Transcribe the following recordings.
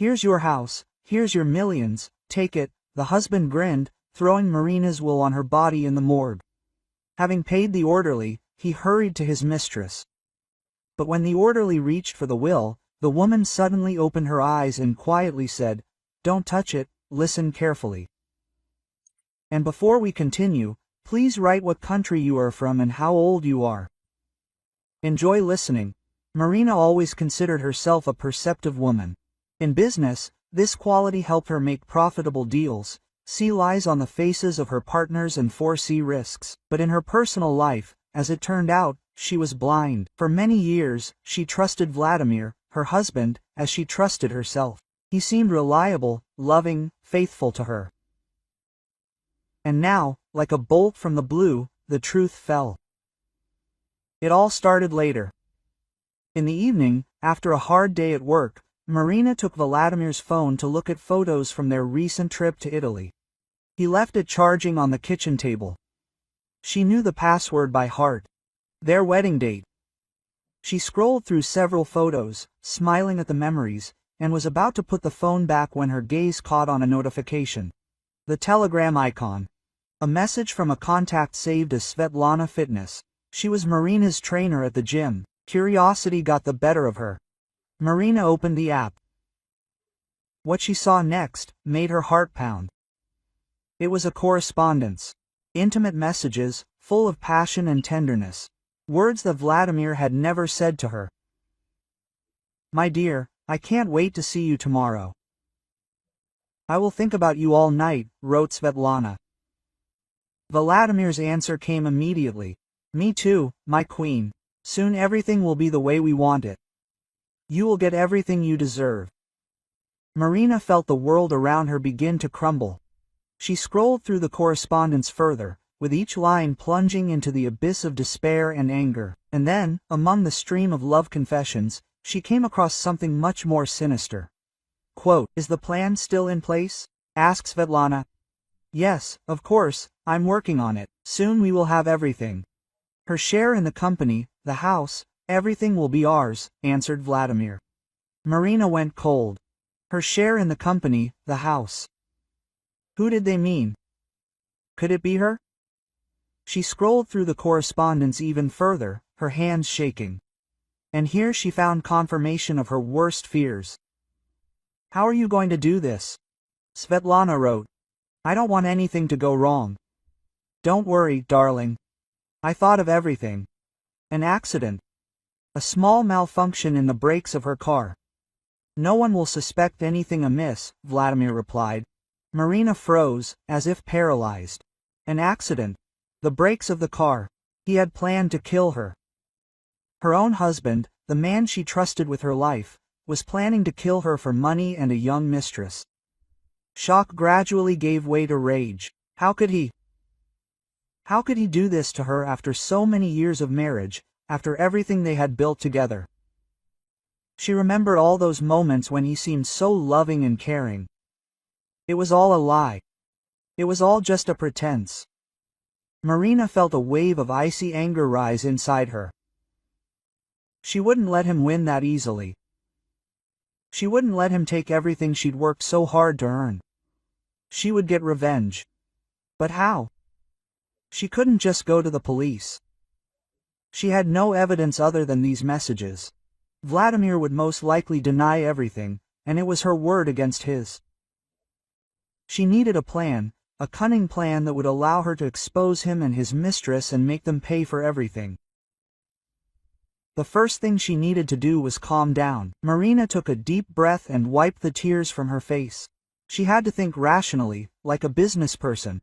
Here's your house, here's your millions, take it, the husband grinned, throwing Marina's will on her body in the morgue. Having paid the orderly, he hurried to his mistress. But when the orderly reached for the will, the woman suddenly opened her eyes and quietly said, "Don't touch it, listen carefully. And before we continue, please write what country you are from and how old you are." Enjoy listening. Marina always considered herself a perceptive woman. In business, this quality helped her make profitable deals, see lies on the faces of her partners and foresee risks. But in her personal life, as it turned out, she was blind. For many years, she trusted Vladimir, her husband, as she trusted herself. He seemed reliable, loving, faithful to her. And now, like a bolt from the blue, the truth fell. It all started later. In the evening, after a hard day at work, Marina took Vladimir's phone to look at photos from their recent trip to Italy. He left it charging on the kitchen table. She knew the password by heart. Their wedding date. She scrolled through several photos, smiling at the memories, and was about to put the phone back when her gaze caught on a notification. The telegram icon. A message from a contact saved as Svetlana Fitness. She was Marina's trainer at the gym. Curiosity got the better of her. Marina opened the app. What she saw next made her heart pound. It was a correspondence. Intimate messages, full of passion and tenderness. Words that Vladimir had never said to her. "My dear, I can't wait to see you tomorrow. I will think about you all night," wrote Svetlana. Vladimir's answer came immediately. "Me too, my queen. Soon everything will be the way we want it. You will get everything you deserve." Marina felt the world around her begin to crumble. She scrolled through the correspondence further, with each line plunging into the abyss of despair and anger. And then, among the stream of love confessions, she came across something much more sinister. Quote, "Is the plan still in place?" asked Svetlana. "Yes, of course, I'm working on it. Soon we will have everything. Her share in the company, the house, everything will be ours," answered Vladimir. Marina went cold. Her share in the company, the house. Who did they mean? Could it be her? She scrolled through the correspondence even further, her hands shaking. And here she found confirmation of her worst fears. "How are you going to do this?" Svetlana wrote. "I don't want anything to go wrong. Don't worry, darling. I thought of everything. An accident. A small malfunction in the brakes of her car. No one will suspect anything amiss," Vladimir replied. Marina froze, as if paralyzed. An accident. The brakes of the car. He had planned to kill her. Her own husband, the man she trusted with her life, was planning to kill her for money and a young mistress. Shock gradually gave way to rage. How could he? How could he do this to her after so many years of marriage, after everything they had built together? She remembered all those moments when he seemed so loving and caring. It was all a lie. It was all just a pretense. Marina felt a wave of icy anger rise inside her. She wouldn't let him win that easily. She wouldn't let him take everything she'd worked so hard to earn. She would get revenge. But how? She couldn't just go to the police. She had no evidence other than these messages. Vladimir would most likely deny everything, and it was her word against his. She needed a plan, a cunning plan that would allow her to expose him and his mistress and make them pay for everything. The first thing she needed to do was calm down. Marina took a deep breath and wiped the tears from her face. She had to think rationally, like a business person.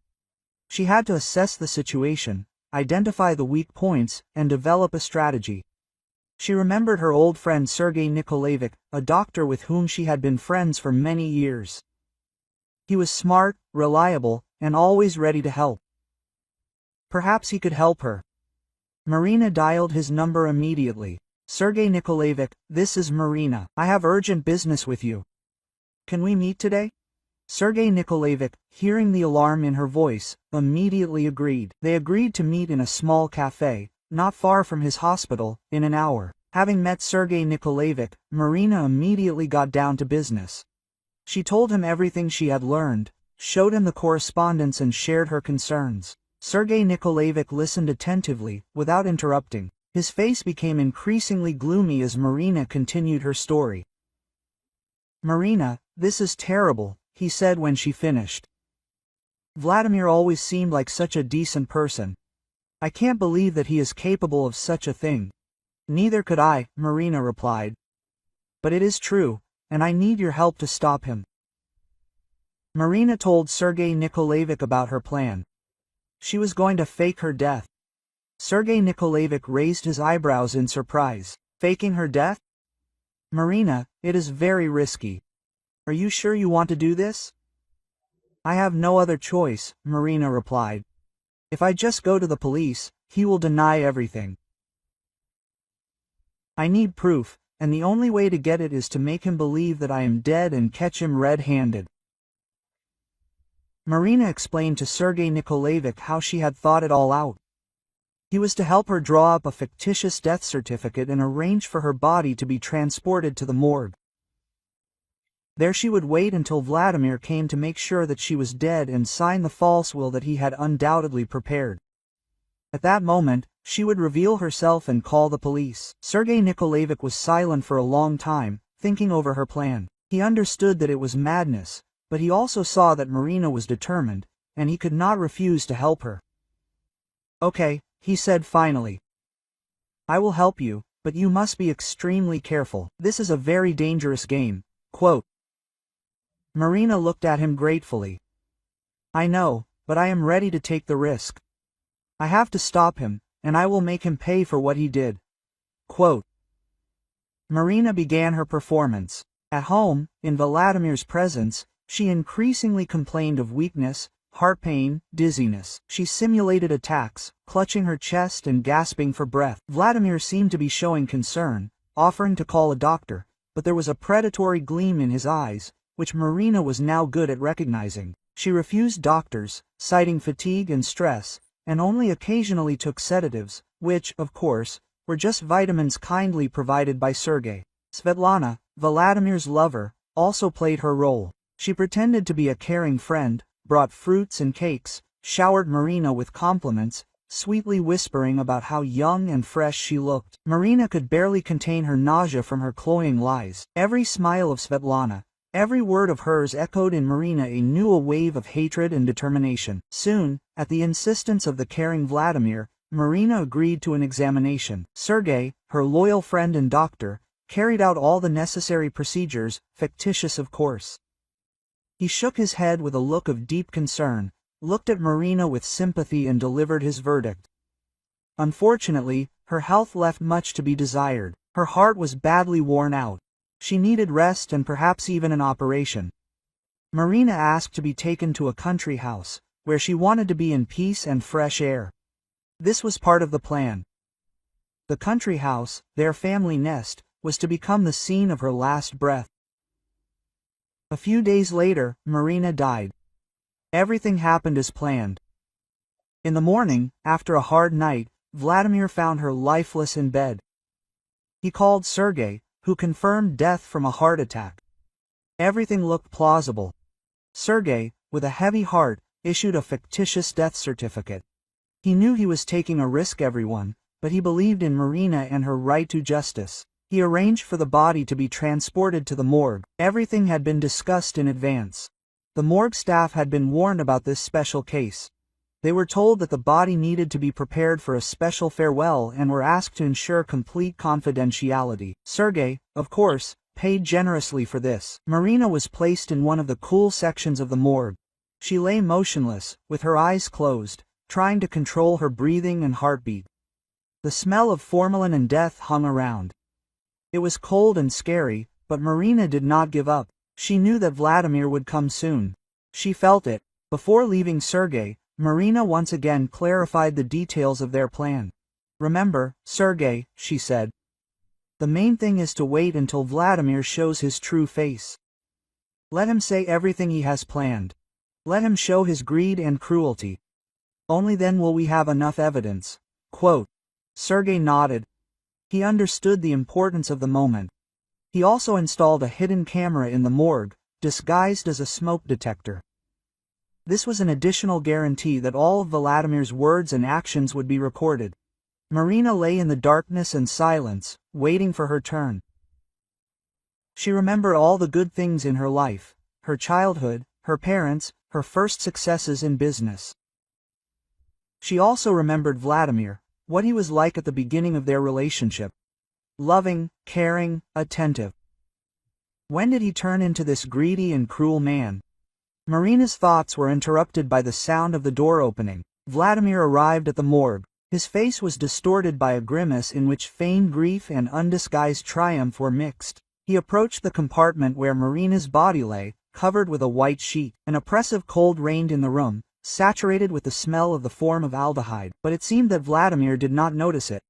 She had to assess the situation, identify the weak points, and develop a strategy. She remembered her old friend Sergei Nikolaevich, a doctor with whom she had been friends for many years. He was smart, reliable, and always ready to help. Perhaps he could help her. Marina dialed his number immediately. "Sergei Nikolaevich, this is Marina. I have urgent business with you. Can we meet today?" Sergei Nikolaevich, hearing the alarm in her voice, immediately agreed. They agreed to meet in a small cafe, not far from his hospital, in an hour. Having met Sergei Nikolaevich, Marina immediately got down to business. She told him everything she had learned, showed him the correspondence and shared her concerns. Sergei Nikolaevich listened attentively, without interrupting. His face became increasingly gloomy as Marina continued her story. "Marina, this is terrible," he said when she finished. "Vladimir always seemed like such a decent person. I can't believe that he is capable of such a thing." "Neither could I," Marina replied. "But it is true, and I need your help to stop him." Marina told Sergei Nikolaevich about her plan. She was going to fake her death. Sergei Nikolaevich raised his eyebrows in surprise. "Faking her death? Marina, it is very risky. Are you sure you want to do this?" "I have no other choice," Marina replied. "If I just go to the police, he will deny everything. I need proof, and the only way to get it is to make him believe that I am dead and catch him red-handed." Marina explained to Sergei Nikolaevich how she had thought it all out. He was to help her draw up a fictitious death certificate and arrange for her body to be transported to the morgue. There she would wait until Vladimir came to make sure that she was dead and sign the false will that he had undoubtedly prepared. At that moment, she would reveal herself and call the police. Sergei Nikolaevich was silent for a long time, thinking over her plan. He understood that it was madness, but he also saw that Marina was determined, and he could not refuse to help her. "Okay," he said finally. "I will help you, but you must be extremely careful. This is a very dangerous game." Quote. Marina looked at him gratefully. "I know, but I am ready to take the risk. I have to stop him, and I will make him pay for what he did." Quote. Marina began her performance. At home, in Vladimir's presence, she increasingly complained of weakness, heart pain, dizziness. She simulated attacks, clutching her chest and gasping for breath. Vladimir seemed to be showing concern, offering to call a doctor, but there was a predatory gleam in his eyes, which Marina was now good at recognizing. She refused doctors, citing fatigue and stress, and only occasionally took sedatives, which, of course, were just vitamins kindly provided by Sergei. Svetlana, Vladimir's lover, also played her role. She pretended to be a caring friend, brought fruits and cakes, showered Marina with compliments, sweetly whispering about how young and fresh she looked. Marina could barely contain her nausea from her cloying lies. Every smile of Svetlana, every word of hers echoed in Marina anew a wave of hatred and determination. Soon, at the insistence of the caring Vladimir, Marina agreed to an examination. Sergei, her loyal friend and doctor, carried out all the necessary procedures, fictitious of course. He shook his head with a look of deep concern, looked at Marina with sympathy and delivered his verdict. Unfortunately, her health left much to be desired. Her heart was badly worn out. She needed rest and perhaps even an operation. Marina asked to be taken to a country house, where she wanted to be in peace and fresh air. This was part of the plan. The country house, their family nest, was to become the scene of her last breath. A few days later, Marina died. Everything happened as planned. In the morning, after a hard night, Vladimir found her lifeless in bed. He called Sergei, who confirmed death from a heart attack. Everything looked plausible. Sergei, with a heavy heart, issued a fictitious death certificate. He knew he was taking a risk, everyone, but he believed in Marina and her right to justice. He arranged for the body to be transported to the morgue. Everything had been discussed in advance. The morgue staff had been warned about this special case. They were told that the body needed to be prepared for a special farewell and were asked to ensure complete confidentiality. Sergei, of course, paid generously for this. Marina was placed in one of the cool sections of the morgue. She lay motionless, with her eyes closed, trying to control her breathing and heartbeat. The smell of formalin and death hung around. It was cold and scary, but Marina did not give up. She knew that Vladimir would come soon. She felt it. Before leaving Sergei, Marina once again clarified the details of their plan. "Remember, Sergei," she said. "The main thing is to wait until Vladimir shows his true face. Let him say everything he has planned. Let him show his greed and cruelty. Only then will we have enough evidence." Quote. Sergei nodded. He understood the importance of the moment. He also installed a hidden camera in the morgue, disguised as a smoke detector. This was an additional guarantee that all of Vladimir's words and actions would be recorded. Marina lay in the darkness and silence, waiting for her turn. She remembered all the good things in her life, her childhood, her parents, her first successes in business. She also remembered Vladimir, what he was like at the beginning of their relationship. Loving, caring, attentive. When did he turn into this greedy and cruel man? Marina's thoughts were interrupted by the sound of the door opening. Vladimir arrived at the morgue. His face was distorted by a grimace in which feigned grief and undisguised triumph were mixed. He approached the compartment where Marina's body lay, covered with a white sheet. An oppressive cold reigned in the room, saturated with the smell of the formaldehyde, but it seemed that Vladimir did not notice it.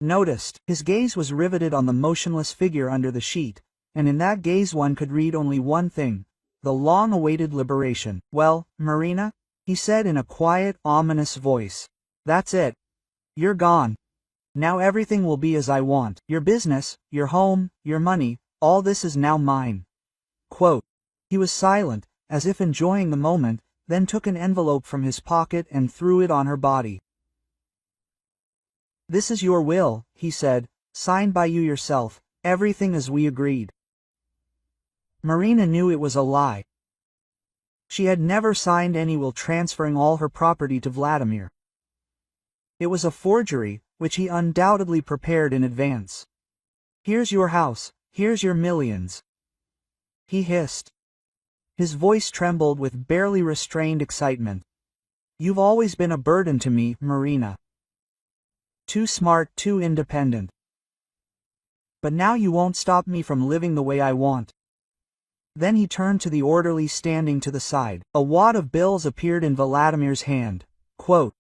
His gaze was riveted on the motionless figure under the sheet, and in that gaze one could read only one thing: the long-awaited liberation. "Well, Marina?" he said in a quiet, ominous voice. "That's it. You're gone. Now everything will be as I want. Your business, your home, your money, all this is now mine." Quote. He was silent, as if enjoying the moment, then took an envelope from his pocket and threw it on her body. "This is your will," he said, "signed by you yourself, everything as we agreed." Marina knew it was a lie. She had never signed any will transferring all her property to Vladimir. It was a forgery, which he undoubtedly prepared in advance. "Here's your house, here's your millions," he hissed. His voice trembled with barely restrained excitement. "You've always been a burden to me, Marina. Too smart, too independent. But now you won't stop me from living the way I want." Then he turned to the orderly standing to the side. A wad of bills appeared in Vladimir's hand. Quote,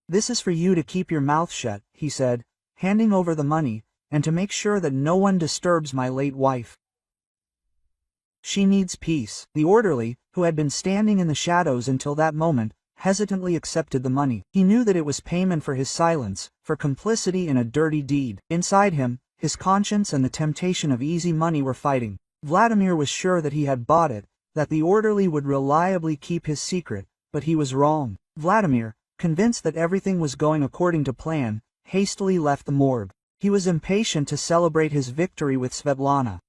"This is for you to keep your mouth shut," he said, handing over the money, "and to make sure that no one disturbs my late wife. She needs peace." The orderly, who had been standing in the shadows until that moment, hesitantly accepted the money. He knew that it was payment for his silence, for complicity in a dirty deed. Inside him, his conscience and the temptation of easy money were fighting. Vladimir was sure that he had bought it, that the orderly would reliably keep his secret, but he was wrong. Vladimir, convinced that everything was going according to plan, hastily left the morgue. He was impatient to celebrate his victory with Svetlana.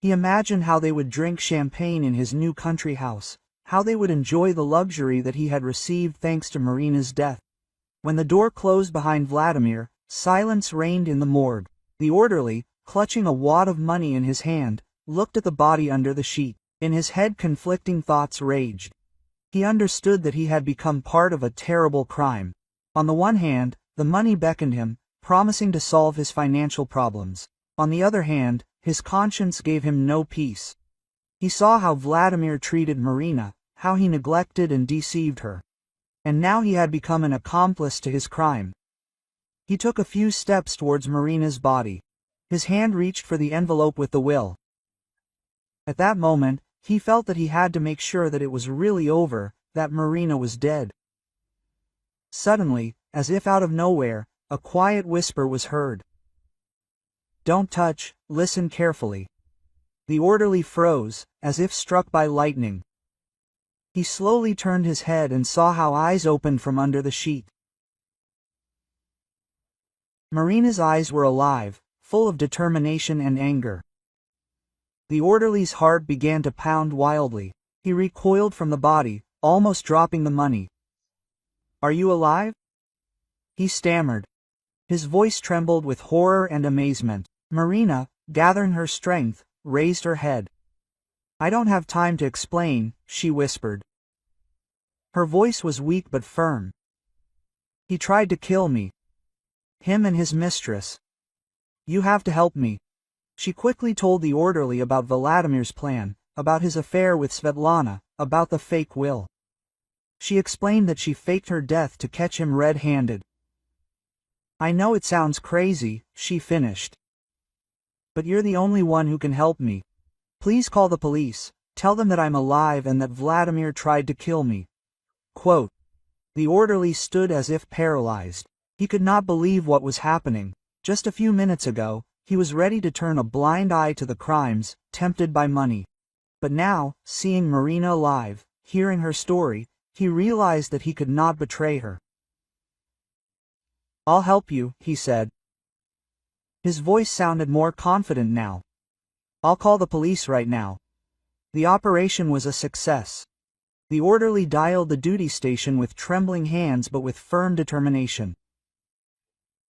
He imagined how they would drink champagne in his new country house, how they would enjoy the luxury that he had received thanks to Marina's death. When the door closed behind Vladimir, silence reigned in the morgue. The orderly, clutching a wad of money in his hand, looked at the body under the sheet. In his head conflicting thoughts raged. He understood that he had become part of a terrible crime. On the one hand, the money beckoned him, promising to solve his financial problems. On the other hand, his conscience gave him no peace. He saw how Vladimir treated Marina, how he neglected and deceived her. And now he had become an accomplice to his crime. He took a few steps towards Marina's body. His hand reached for the envelope with the will. At that moment, he felt that he had to make sure that it was really over, that Marina was dead. Suddenly, as if out of nowhere, a quiet whisper was heard. "Don't touch, listen carefully." The orderly froze, as if struck by lightning. He slowly turned his head and saw how eyes opened from under the sheet. Marina's eyes were alive, full of determination and anger. The orderly's heart began to pound wildly. He recoiled from the body, almost dropping the money. "Are you alive?" he stammered. His voice trembled with horror and amazement. Marina, gathering her strength, raised her head. "I don't have time to explain," she whispered. Her voice was weak but firm. "He tried to kill me. Him and his mistress. You have to help me." She quickly told the orderly about Vladimir's plan, about his affair with Svetlana, about the fake will. She explained that she faked her death to catch him red-handed. "I know it sounds crazy," she finished. "But you're the only one who can help me. Please call the police, tell them that I'm alive and that Vladimir tried to kill me." Quote. The orderly stood as if paralyzed. He could not believe what was happening. Just a few minutes ago, he was ready to turn a blind eye to the crimes, tempted by money. But now, seeing Marina alive, hearing her story, he realized that he could not betray her. "I'll help you," he said. His voice sounded more confident now. "I'll call the police right now." The operation was a success. The orderly dialed the duty station with trembling hands but with firm determination.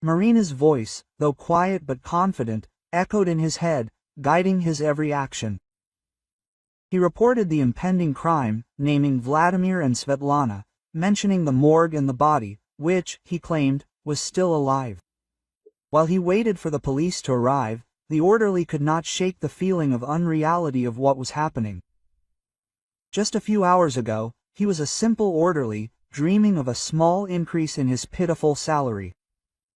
Marina's voice, though quiet but confident, echoed in his head, guiding his every action. He reported the impending crime, naming Vladimir and Svetlana, mentioning the morgue and the body, which, he claimed, was still alive. While he waited for the police to arrive, the orderly could not shake the feeling of unreality of what was happening. Just a few hours ago, he was a simple orderly, dreaming of a small increase in his pitiful salary.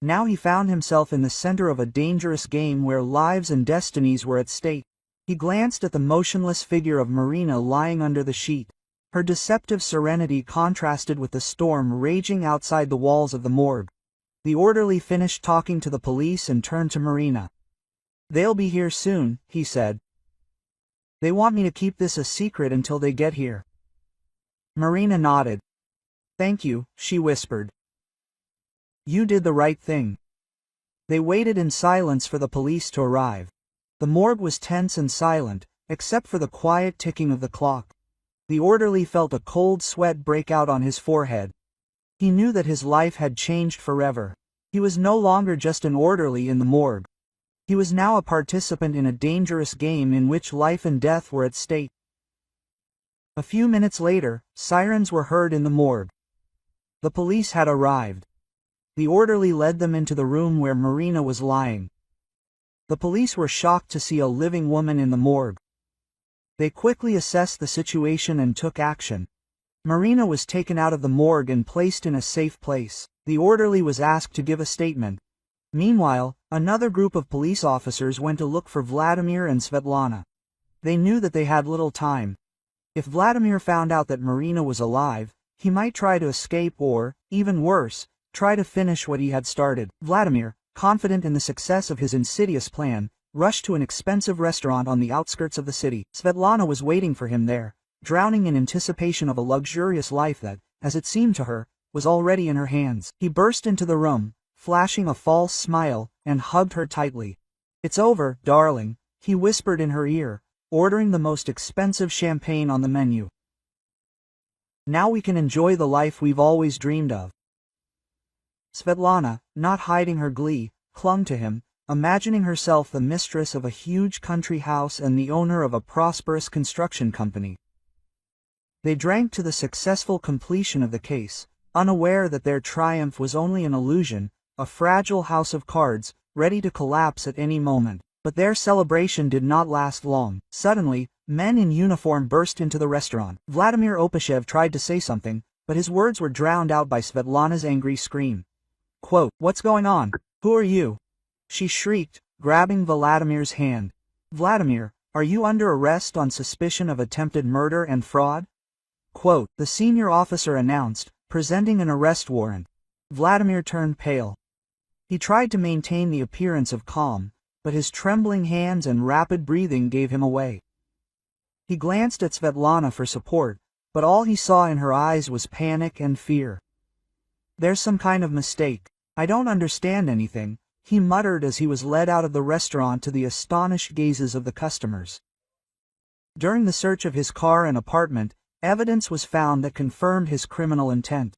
Now he found himself in the center of a dangerous game where lives and destinies were at stake. He glanced at the motionless figure of Marina lying under the sheet. Her deceptive serenity contrasted with the storm raging outside the walls of the morgue. The orderly finished talking to the police and turned to Marina. "They'll be here soon," he said. "They want me to keep this a secret until they get here." Marina nodded. "Thank you," she whispered. "You did the right thing." They waited in silence for the police to arrive. The morgue was tense and silent, except for the quiet ticking of the clock. The orderly felt a cold sweat break out on his forehead. He knew that his life had changed forever. He was no longer just an orderly in the morgue. He was now a participant in a dangerous game in which life and death were at stake. A few minutes later, sirens were heard in the morgue. The police had arrived. The orderly led them into the room where Marina was lying. The police were shocked to see a living woman in the morgue. They quickly assessed the situation and took action. Marina was taken out of the morgue and placed in a safe place. The orderly was asked to give a statement. Meanwhile, another group of police officers went to look for Vladimir and Svetlana. They knew that they had little time. If Vladimir found out that Marina was alive, he might try to escape or, even worse, try to finish what he had started. Vladimir, confident in the success of his insidious plan, rushed to an expensive restaurant on the outskirts of the city. Svetlana was waiting for him there, drowning in anticipation of a luxurious life that, as it seemed to her, was already in her hands. He burst into the room, flashing a false smile, and hugged her tightly. "It's over, darling," he whispered in her ear, ordering the most expensive champagne on the menu. "Now we can enjoy the life we've always dreamed of." Svetlana, not hiding her glee, clung to him, imagining herself the mistress of a huge country house and the owner of a prosperous construction company. They drank to the successful completion of the case, unaware that their triumph was only an illusion, a fragile house of cards, ready to collapse at any moment. But their celebration did not last long. Suddenly, men in uniform burst into the restaurant. Vladimir Opashev tried to say something, but his words were drowned out by Svetlana's angry scream. Quote, "What's going on? Who are you?" she shrieked, grabbing Vladimir's hand. "Vladimir, are you under arrest on suspicion of attempted murder and fraud?" Quote, the senior officer announced, presenting an arrest warrant. Vladimir turned pale. He tried to maintain the appearance of calm, but his trembling hands and rapid breathing gave him away. He glanced at Svetlana for support, but all he saw in her eyes was panic and fear. "There's some kind of mistake. I don't understand anything," he muttered as he was led out of the restaurant to the astonished gazes of the customers. During the search of his car and apartment, evidence was found that confirmed his criminal intent.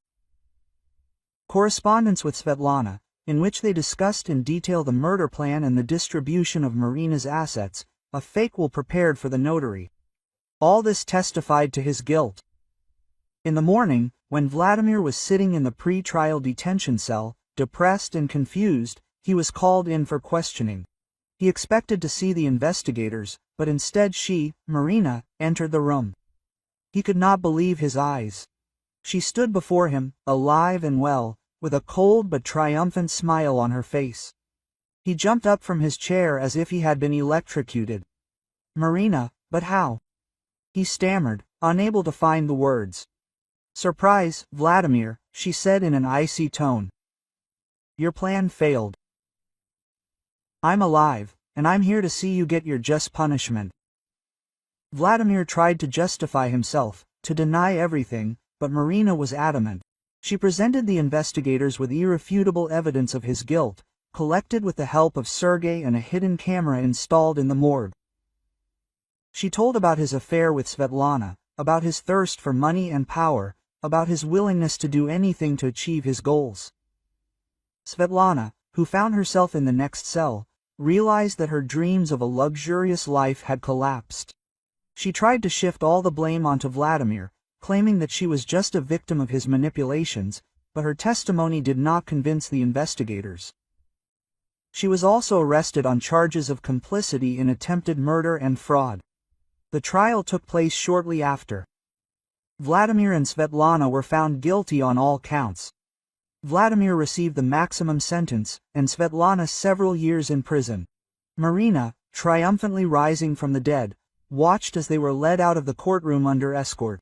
Correspondence with Svetlana, in which they discussed in detail the murder plan and the distribution of Marina's assets, a fake will prepared for the notary. All this testified to his guilt. In the morning, when Vladimir was sitting in the pre-trial detention cell, depressed and confused, he was called in for questioning. He expected to see the investigators, but instead she, Marina, entered the room. He could not believe his eyes. She stood before him, alive and well, with a cold but triumphant smile on her face. He jumped up from his chair as if he had been electrocuted. "Marina, but how?" he stammered, unable to find the words. "Surprise, Vladimir," she said in an icy tone. "Your plan failed. I'm alive, and I'm here to see you get your just punishment." Vladimir tried to justify himself, to deny everything, but Marina was adamant. She presented the investigators with irrefutable evidence of his guilt, collected with the help of Sergei and a hidden camera installed in the morgue. She told about his affair with Svetlana, about his thirst for money and power, about his willingness to do anything to achieve his goals. Svetlana, who found herself in the next cell, realized that her dreams of a luxurious life had collapsed. She tried to shift all the blame onto Vladimir, claiming that she was just a victim of his manipulations, but her testimony did not convince the investigators. She was also arrested on charges of complicity in attempted murder and fraud. The trial took place shortly after. Vladimir and Svetlana were found guilty on all counts. Vladimir received the maximum sentence, and Svetlana several years in prison. Marina, triumphantly rising from the dead, watched as they were led out of the courtroom under escort.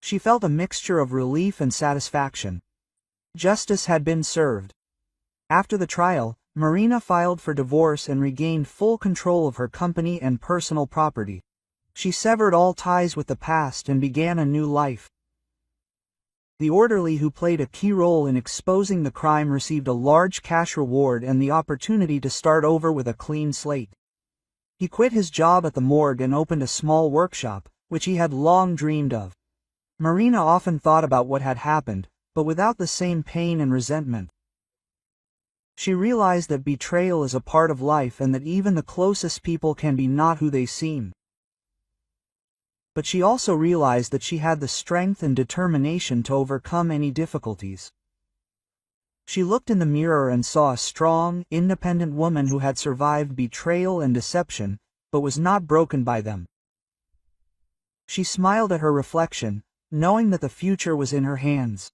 She felt a mixture of relief and satisfaction. Justice had been served. After the trial, Marina filed for divorce and regained full control of her company and personal property. She severed all ties with the past and began a new life. The orderly who played a key role in exposing the crime received a large cash reward and the opportunity to start over with a clean slate. He quit his job at the morgue and opened a small workshop, which he had long dreamed of. Marina often thought about what had happened, but without the same pain and resentment. She realized that betrayal is a part of life and that even the closest people can be not who they seem. But she also realized that she had the strength and determination to overcome any difficulties. She looked in the mirror and saw a strong, independent woman who had survived betrayal and deception, but was not broken by them. She smiled at her reflection, knowing that the future was in her hands.